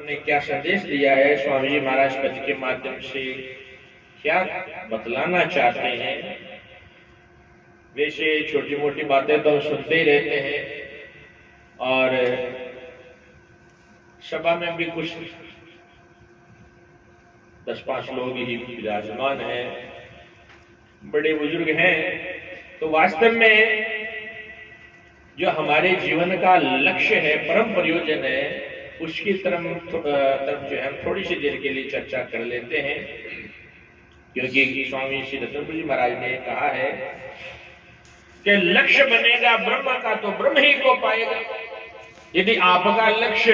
ने क्या संदेश दिया है, स्वामी जी महाराज पद के माध्यम से क्या बतलाना चाहते हैं। वैसे छोटी मोटी बातें तो हम सुनते ही रहते हैं और सभा में भी कुछ 10-5 लोग ही विराजमान हैं, बड़े बुजुर्ग हैं। तो वास्तव में जो हमारे जीवन का लक्ष्य है, परम प्रयोजन है, उसकी तरफ जो है हम थोड़ी सी देर के लिए चर्चा कर लेते हैं। क्योंकि स्वामी श्री रतनपुर जी महाराज ने कहा है कि लक्ष्य बनेगा ब्रह्म का तो ब्रह्म ही को पाएगा। यदि आपका लक्ष्य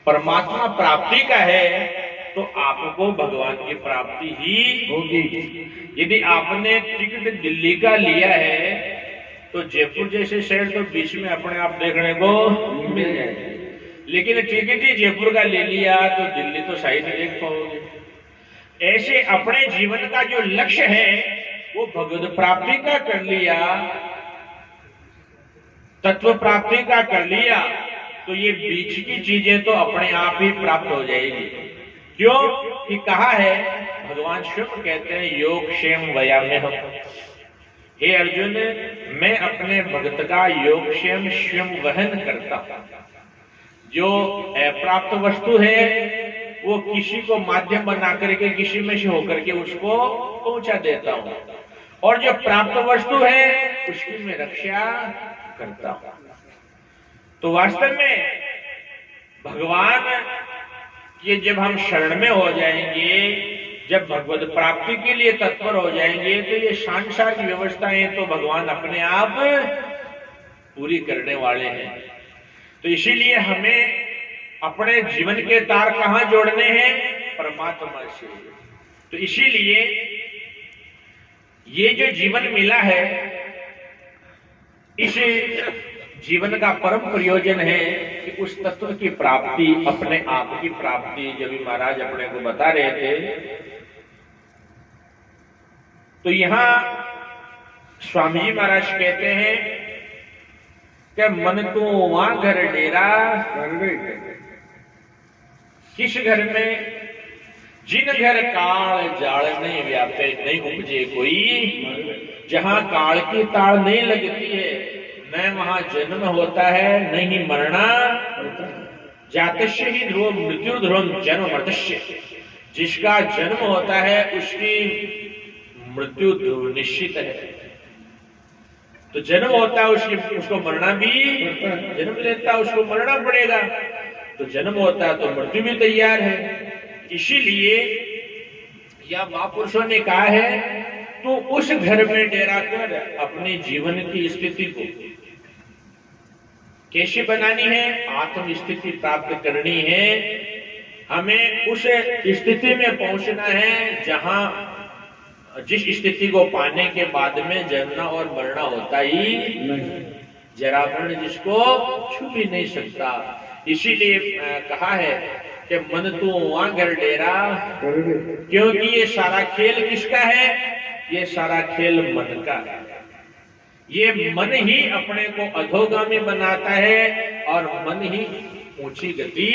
परमात्मा प्राप्ति का है तो आपको भगवान की प्राप्ति ही होगी। यदि आपने टिकट दिल्ली का लिया है तो जयपुर जैसे शहर तो बीच में अपने आप देखने को मिल जाएगा, लेकिन टिकट ही जयपुर का ले लिया तो दिल्ली तो शायद देख पाओगे। ऐसे अपने जीवन का जो लक्ष्य है वो भगवत प्राप्ति का कर लिया, तत्व प्राप्ति का कर लिया, तो ये बीच की चीजें तो अपने आप ही प्राप्त हो जाएगी। क्यों कि कहा है, भगवान स्वयं कहते हैं योग क्षेम वयाम्यहम्। हे अर्जुन, मैं अपने भक्त का योग क्षेम स्वयं वहन करता हूं। जो अप्राप्त वस्तु है वो किसी को माध्यम बना करके किसी में से होकर के उसको पहुंचा देता हूं, और जो प्राप्त वस्तु है उसकी मैं रक्षा करता हूं। तो वास्तव में भगवान ये जब हम शरण में हो जाएंगे, जब भगवत प्राप्ति के लिए तत्पर हो जाएंगे, तो ये सांसारिक व्यवस्थाएं तो भगवान अपने आप पूरी करने वाले हैं। तो इसीलिए हमें अपने जीवन के तार कहां जोड़ने हैं? परमात्मा से। तो इसीलिए ये जो जीवन मिला है, इस जीवन का परम प्रयोजन है कि उस तत्व की प्राप्ति, अपने आप की प्राप्ति, जब भी महाराज अपने को बता रहे थे। तो यहां स्वामी जी महाराज कहते हैं कि मन तो वहां घर डेरा, किस घर में? जिन घर काल जाल नहीं व्यापे नहीं उपजे कोई, जहां काल की ताड़ नहीं लगती है, न वहां जन्म होता है नहीं मरना। जातस्य ही ध्रुव मृत्यु ध्रुव जन्म मर्तस्य। जिसका जन्म होता है उसकी मृत्यु ध्रुव निश्चित है। तो जन्म होता है उसको मरना भी, जन्म लेता है उसको मरना पड़ेगा। तो जन्म होता है तो मृत्यु भी तैयार है। इसीलिए या महापुरुषों ने कहा है तो उस घर में डेरा कर अपने जीवन की स्थिति को कैसे बनानी है? आत्म स्थिति प्राप्त करनी है। हमें उस स्थिति में पहुंचना है जहां जिस स्थिति को पाने के बाद में जन्मना और मरना होता ही नहीं, जरा मरण जिसको छू भी नहीं सकता। इसीलिए कहा है कि मन तो वहां घर डेरा, क्योंकि ये सारा खेल किसका है? ये सारा खेल मन का है। ये मन ही अपने को अधोगामी बनाता है और मन ही ऊंची गति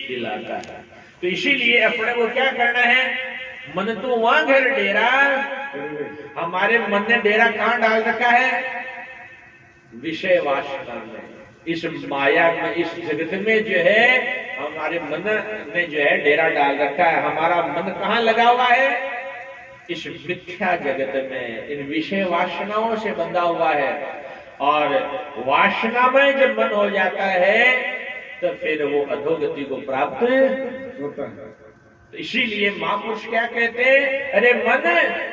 दिलाता है। तो इसीलिए अपने को क्या करना है? मन तो वहां घर डेरा। हमारे मन ने डेरा कहां डाल रखा है? विषय वासना में, इस माया में, इस जगत में जो है हमारे मन ने जो है डेरा डाल रखा है। हमारा मन कहां लगा हुआ है? इस मिथ्या जगत में, इन विषय वासनाओं से बंधा हुआ है। और वासना में जब मन हो जाता है तो फिर वो अधोगति को प्राप्त होता है। तो इसीलिए महापुरुष क्या कहते हैं? अरे मन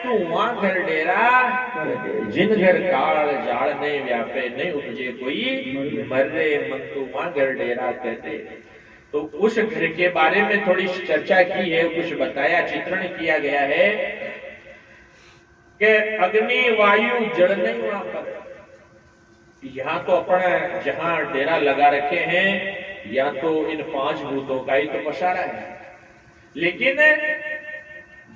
तू वहां घर डेरा, जिन घर काल जाड़ नहीं व्यापे नहीं उपजे कोई, मर्रे मन तू वहां घर डेरा कहते। तो उस घर के बारे में थोड़ी चर्चा की है, कुछ बताया, चित्रण किया गया है कि अग्नि वायु जड़ नहीं वहां पर। यहाँ तो अपना जहां डेरा लगा रखे हैं या तो इन 5 भूतों का ही तो पसारा है, लेकिन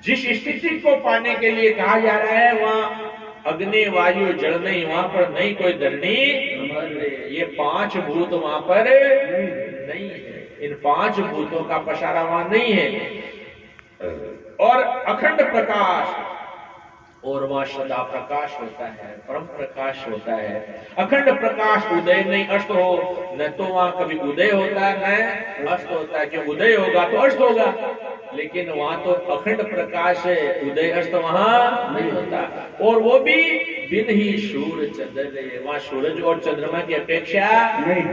जिस स्थिति को पाने के लिए कहा जा रहा है वहां अग्नि वायु जड़ नहीं, वहां पर नहीं कोई धरनी, ये 5 भूत वहां पर नहीं है। इन 5 भूतों का पसारा वहां नहीं है। और अखंड प्रकाश, और वहां सदा प्रकाश होता है, परम प्रकाश होता है। अखंड प्रकाश उदय नहीं अस्त हो, न तो वहां कभी उदय होता है न अस्त होता है। कि उदय होगा तो अस्त होगा, लेकिन वहां तो अखंड प्रकाश है, उदय अस्त वहां नहीं होता। और वो भी बिन ही सूर्य चंद्र, वहां सूरज और चंद्रमा की अपेक्षा नहीं,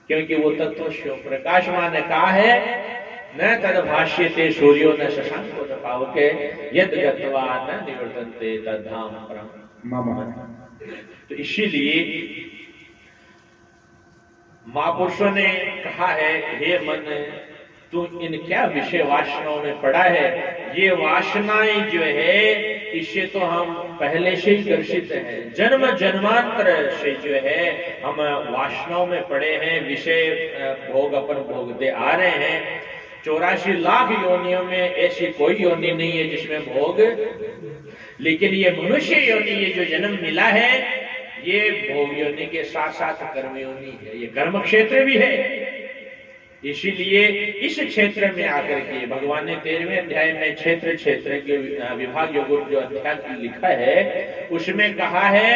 क्योंकि वो तत्व शिव प्रकाशमान ने कहा है, न तद भाष्यते सूर्यो न शशांको न पावके यद गत्वा न निवर्तन्ते तद्धाम परम मम। तो इसीलिए महापुरुषों ने कहा है, हे मन तू इन क्या विषय वासनाओं में पड़ा है। ये वासनाएं जो है इससे तो हम पहले से ही ग्रसित हैं, जन्म जन्मांतर से जो है हम वासनाओं में पड़े हैं, विषय भोग अपन भोगते आ रहे हैं। 84 लाख योनियों में ऐसी कोई योनि नहीं है जिसमें भोग, लेकिन ये मनुष्य योनि, ये जो जन्म मिला है ये भोग योनि के साथ साथ कर्म योनि है, ये कर्म क्षेत्र भी है। इसीलिए इस क्षेत्र में आकर के भगवान ने 13वें अध्याय में क्षेत्र के विभाग योग जो अध्याय लिखा है उसमें कहा है,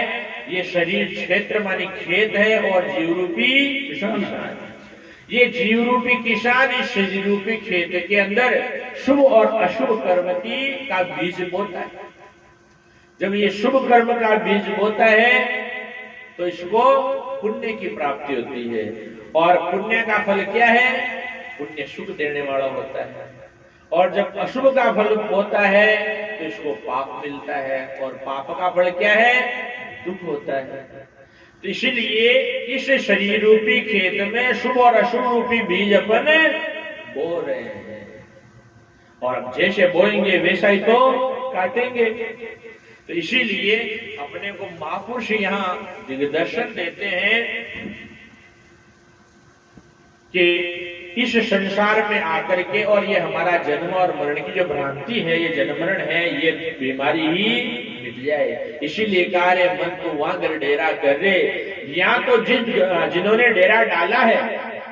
ये शरीर क्षेत्र मानी खेत है और जीव रूपी किसान है। ये जीव रूपी किसान इस शरीर रूपी खेत के अंदर शुभ और अशुभ कर्म का बीज बोता है। जब ये शुभ कर्म का बीज बोता है तो इसको पुण्य की प्राप्ति होती है, और पुण्य का फल क्या है, पुण्य सुख देने वाला होता है। और जब अशुभ का फल होता है तो इसको पाप मिलता है, और पाप का फल क्या है, दुख होता है। तो इसलिए इस शरीर रूपी खेत में शुभ और अशुभ रूपी बीज अपन बो रहे हैं, और अब जैसे बोएंगे वैसा ही तो काटेंगे। तो इसीलिए अपने को महापुरुष यहाँ दिग्दर्शन देते हैं कि इस संसार में आकर के, और ये हमारा जन्म और मरण की जो भ्रांति है, ये जन्म मरण है, ये बीमारी ही मिट जाए। इसीलिए कहा रे मन तो वहां कर डेरा कर रे। यहाँ तो जिन्होंने डेरा डाला है,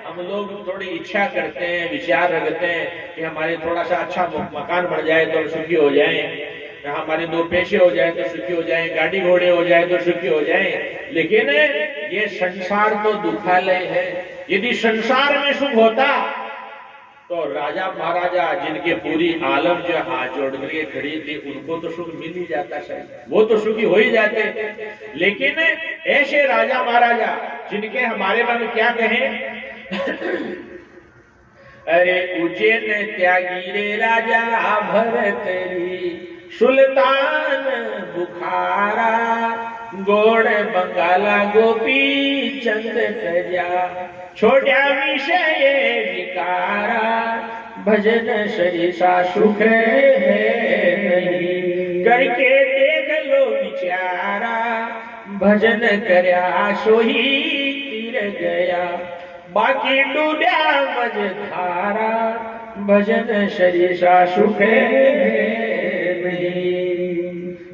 हम लोग थोड़ी इच्छा करते हैं, विचार रखते हैं कि हमारे थोड़ा सा अच्छा मकान बन जाए तो सुखी हो जाए, हमारे 2 पैसे हो जाए तो सुखी हो जाए, गाड़ी घोड़े हो जाए तो सुखी हो जाए। लेकिन ये संसार तो दुखालय है। यदि संसार में सुख होता तो राजा महाराजा जिनके पूरी आलम जो हाथ जोड़ करके खड़ी थी उनको तो सुख मिल ही जाता, शायद वो तो सुखी हो ही जाते। लेकिन ऐसे राजा महाराजा जिनके हमारे मन क्या कहें, अरे उज्जैन त्यागी रे राजा भरत री, सुल्तान बुखारा गोड़ बंगाला गोपी चंद तजा, छोट्या विषय विकारा भजन सरिसा सुख नहीं, करके देख लो विचारा भजन करया सोही तीर गया, बाकी डूब्या मझधारा भजन सरिसा सुख नहीं।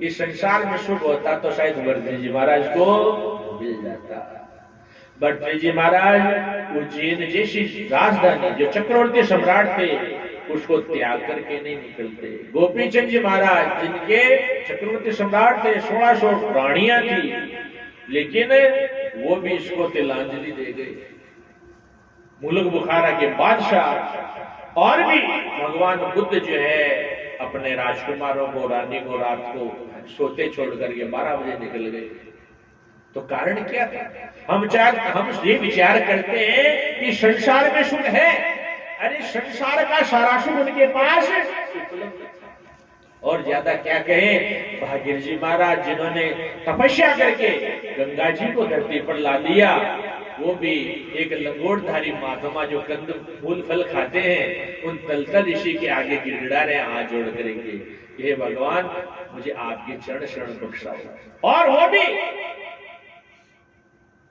इस संसार में सुख होता तो शायद भरतरी जी महाराज को मिल जाता। भरतरी जी महाराज उज्जैन जैसी राजधानी जो चक्रवर्ती सम्राट थे उसको त्याग करके नहीं निकलते। गोपीचंद जी महाराज जिनके चक्रवर्ती सम्राट थे, 1600 रानियां थी, लेकिन वो भी इसको तिलांजलि दे गए। मुल्क बुखारा के बादशाह और भी भगवान बुद्ध जो है अपने राजकुमारों को, रानी को रात को सोते छोड़ करके 12 बजे निकल गए। तो कारण क्या था? हम ये विचार करते हैं कि संसार में सुख है। अरे संसार का सारा सुख उनके पास उपलब्ध था। और ज्यादा क्या कहें, भागीर जी महाराज जिन्होंने तपस्या करके गंगा जी को धरती पर ला दिया, वो भी एक लंगोटधारी महात्मा जो कंद फूल फल खाते हैं, उन तलतल ऋषि के आगे गिड़गिड़ा रहे हाथ जोड़ करेंगे, हे भगवान मुझे आपके चरण शरण बख्शाओ। और वो भी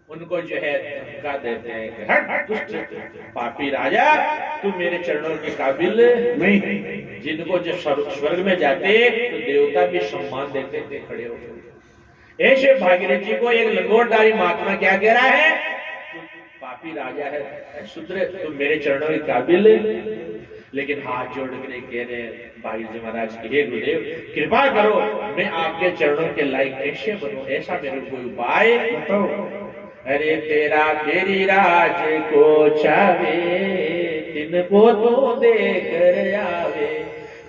उनको जो है धमका देते हैं कि हट दुष्ट पापी राजा, तू मेरे चरणों के काबिल नहीं। जिनको जो स्वर्ग में जाते तो देवता भी सम्मान देते थे खड़े होकर। ऐसे भागीरथ जी को एक लंगोटधारी महात्मा क्या कह रहा है, पापी राजा है, सुधरे तुम मेरे चरणों के काबिल। लेकिन हाथ जोड़ कर कह रहे भाई जी महाराज की, हे गुरुदेव कृपा करो, मैं आपके चरणों के लायक कैसे बनूं, ऐसा मेरे कोई उपाय बताओ। अरे तेरा तेरी राज को चावे, तिनको तू देकर आवे,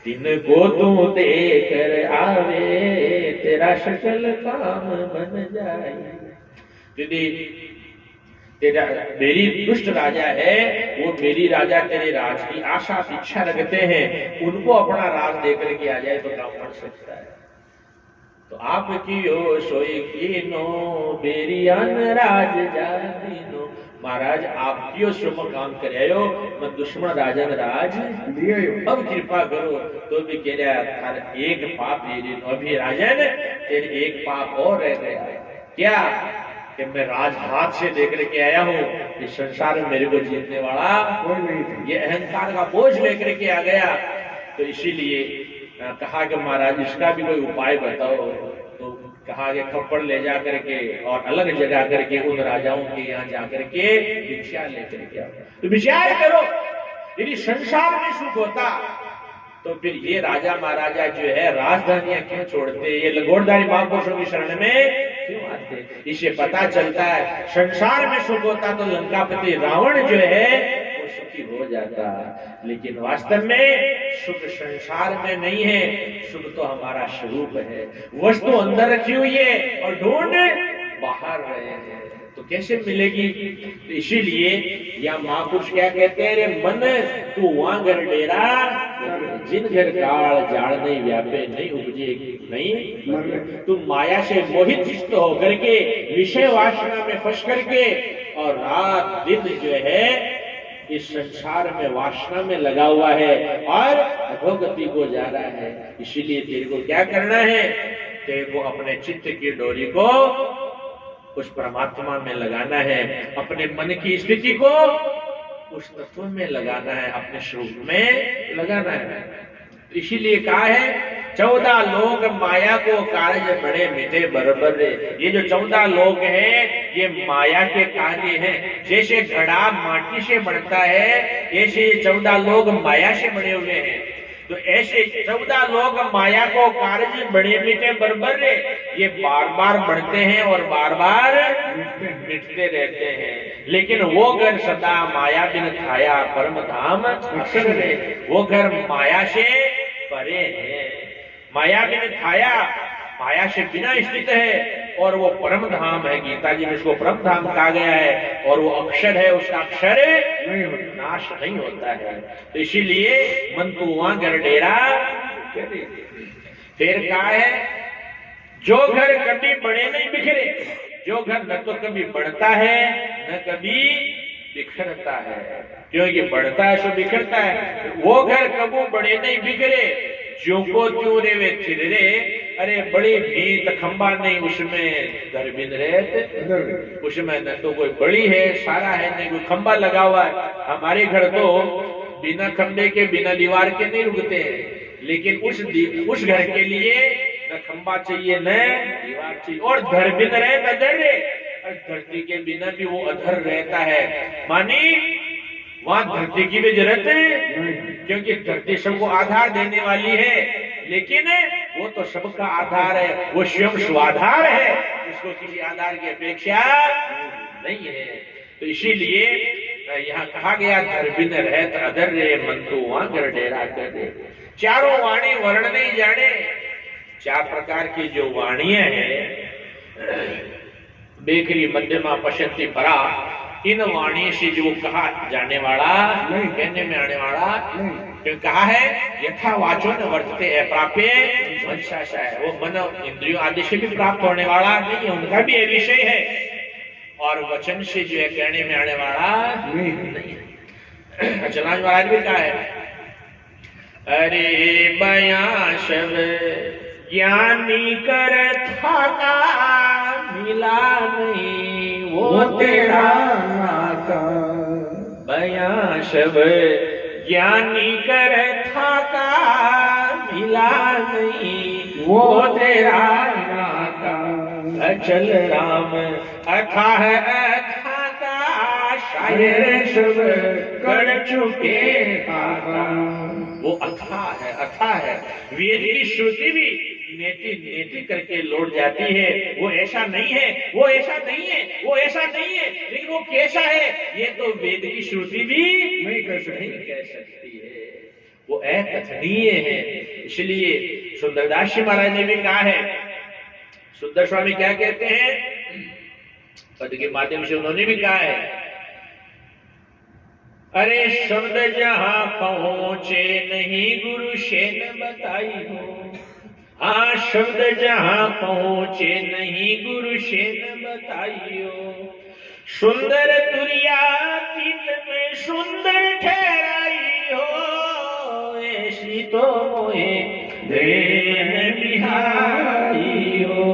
तिनको तू देकर आवे, तेरा सकल काम बन जाए। यदि तेरा मेरी दुष्ट राजा है, वो मेरी राजा तेरे राज की आशा इच्छा रखते हैं, उनको अपना राज देकर के आ जाए तो काम बन सकता है। तो आपकी ओ सोई कीनो बेरियान राज जादीनो, महाराज आपकी ओ शुभ काम करायो, मैं दुश्मन राजन राज लियो, अब कृपा करो। तो भी कह रहा था एक पाप ये अभी राजन तेरे एक पाप और रह गया, क्या कि मैं राज हाथ से देकर के आया हूँ, इस संसार में मेरे को जीतने वाला कोई नहीं था, ये अहंकार का बोझ लेकर के आ गया। तो इसीलिए कहा कि महाराज इसका भी कोई उपाय बताओ। तो कहा कि खप्पड़ ले जा करके और अलग जगह करके उन राजाओं के यहाँ जाकर के भिक्षा लेकर के आओ। तो विचार करो, यदि संसार में सुख होता तो फिर ये राजा महाराजा जो है राजधानियां क्यों छोड़ते, ये लंगोटधारी महापुरुषों की शरण में क्यों आते। इसे पता चलता है संसार में सुख होता तो लंकापति रावण जो है वो सुखी हो जाता, लेकिन वास्तव में सुख संसार में नहीं है, सुख तो हमारा स्वरूप है। वस्तु अंदर रखी हुई है और ढूंढ बाहर रहे हैं, तो कैसे मिलेगी। तो इसीलिए या महापुरुष क्या कहते हैं, रे मन तू वहां घर डेरा, जिन घर काल जाड़ नहीं व्यापे नहीं उपजे नहीं, तुम माया से मोहित चित्त होकर के विषय वासना में फंस करके और रात दिन जो है इस संसार में वासना में लगा हुआ है और अधोगति को जा रहा है। इसीलिए तेरे को क्या करना है, तेरे को अपने चित्त की डोरी को उस परमात्मा में लगाना है, अपने मन की स्थिति को उस तत्व में लगाना है, अपने स्वरूप में लगाना है। इसीलिए कहा है 14 लोग माया को कार्य बड़े मिटे बराबर। ये जो 14 लोग हैं ये माया के कार्य हैं। जैसे घड़ा माटी से बनता है, ऐसे ये 14 लोग माया से बने हुए हैं। तो ऐसे 14 लोग माया को कार्य बड़े मिटे बराबर, ये बार बार बढ़ते हैं और बार बार मिटते रहते हैं। लेकिन वो घर सदा माया बिन खाया परम धाम अक्षर है, वो घर माया से परे है, माया बिन खाया माया से बिना स्थित है और वो परम धाम है। गीता जी में इसको परम धाम कहा गया है और वो अक्षर है, उसका अक्षर नाश नहीं होता है। तो इसीलिए मन तू वहां घर डेरा। फिर कहा है जो घर कभी बड़े नहीं बिखरे, जो घर न तो कभी बढ़ता है न कभी बिखरता है, क्योंकि बढ़ता है सो बिखरता है, वो घर कबू बड़े नहीं बिखरे, ज्यों को त्यों रे वे थिर रे। अरे बड़ी भीत खंबा नहीं उसमें घर बिन रहे, उसमें न तो कोई बड़ी है सारा है, नहीं कोई खंबा लगा हुआ है। हमारे घर तो बिना खंबे के बिना दीवार के नहीं रुकते हैं, लेकिन उस घर के लिए न खंबा चाहिए न दीवार चाहिए, और घर बिन रहे अधर रे, धरती के बिना भी वो अधर रहता है। मानी वहां धरती की भी जरूरत है, क्योंकि धरती सबको आधार देने वाली है, लेकिन वो तो सबका आधार है, वो स्वयं स्वाधार है, उसको किसी आधार की अपेक्षा नहीं है। तो इसीलिए यहाँ कहा गया घर बिन रहत अधर रे, मन तो वहां घर डेरा कर दे। चारों वाणी वर्ण नहीं जाने, 4 प्रकार की जो वाणियां हैं, बेकरी मध्यमा पशंती परा, इन वाणी से जो कहा जाने वाला नहीं, कहने में आने वाला नहीं। कहा है यथा वाचो न वर्तते अप्राप्य वंशाशा है, वो मन इंद्रियों आदि से भी प्राप्त होने वाला नहीं है, उनका भी ये विषय है, और वचन से जो है कहने में आने वाला नहीं। चलाज महाराज भी कहा है, अरे बयां शब ज्ञानी कर थाका, मिला नहीं वो तेरा नाता। बयां शब ज्ञानी कर थाका, मिला नहीं वो तेरा नाता। अचल राम अथाह अथाका, ये सब कर चुके आराम। वो अथाह है। वेद की श्रुति भी नेति नेति करके लौट जाती है। वो ऐसा नहीं है, वो ऐसा नहीं है, वो ऐसा नहीं है, लेकिन वो कैसा है ये तो वेद की श्रुति भी नहीं कह सकती है। वो अकथनीय है। इसलिए सुंदरदास जी महाराज ने भी कहा है, सुंदर स्वामी क्या कहते हैं, पद के माध्यम से उन्होंने भी कहा है, अरे शब्द जहां पहुंचे नहीं गुरु से न बताई हो। हाँ, शब्द जहां पहुंचे नहीं गुरु से न बताइयो। सुंदर तुरिया तीत में सुंदर ठहराई हो। ऐसी तो मोहे देन बिहारी हो।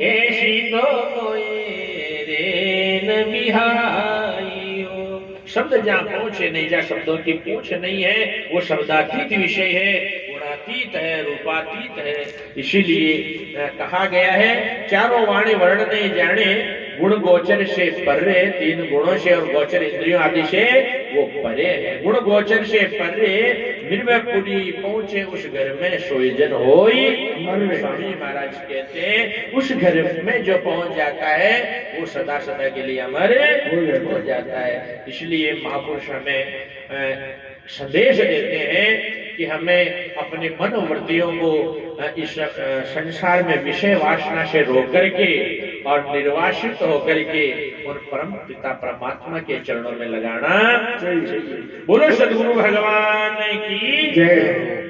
ऐसी तो मोहे देन बिहारी हो। शब्द जहां पहुंचे नहीं, जहां शब्दों की पूछ नहीं है, वो शब्दातीत विषय है, गुणातीत है, रूपातीत है। इसीलिए कहा गया है, चारों वाणी वर्ण नहीं जाने, गुण गोचर से परे, तीन गुणों से और गोचर इंद्रियों आदि से वो परे है। गुण गोचर से परे निर्वयपुरी पहुंचे उस घर में सोईजन होई। स्वामी महाराज कहते हैं, उस घर में जो पहुंच जाता है वो सदा सदा के लिए अमर हो जाता है। इसलिए महापुरुष हमें संदेश देते हैं कि हमें अपने मनोवृत्तियों को इस संसार में विषय वासना से रोक करके और निर्वासित होकर के उन परम पिता परमात्मा के चरणों में लगाना चाहिए। बोलो सद्गुरु भगवान की जय।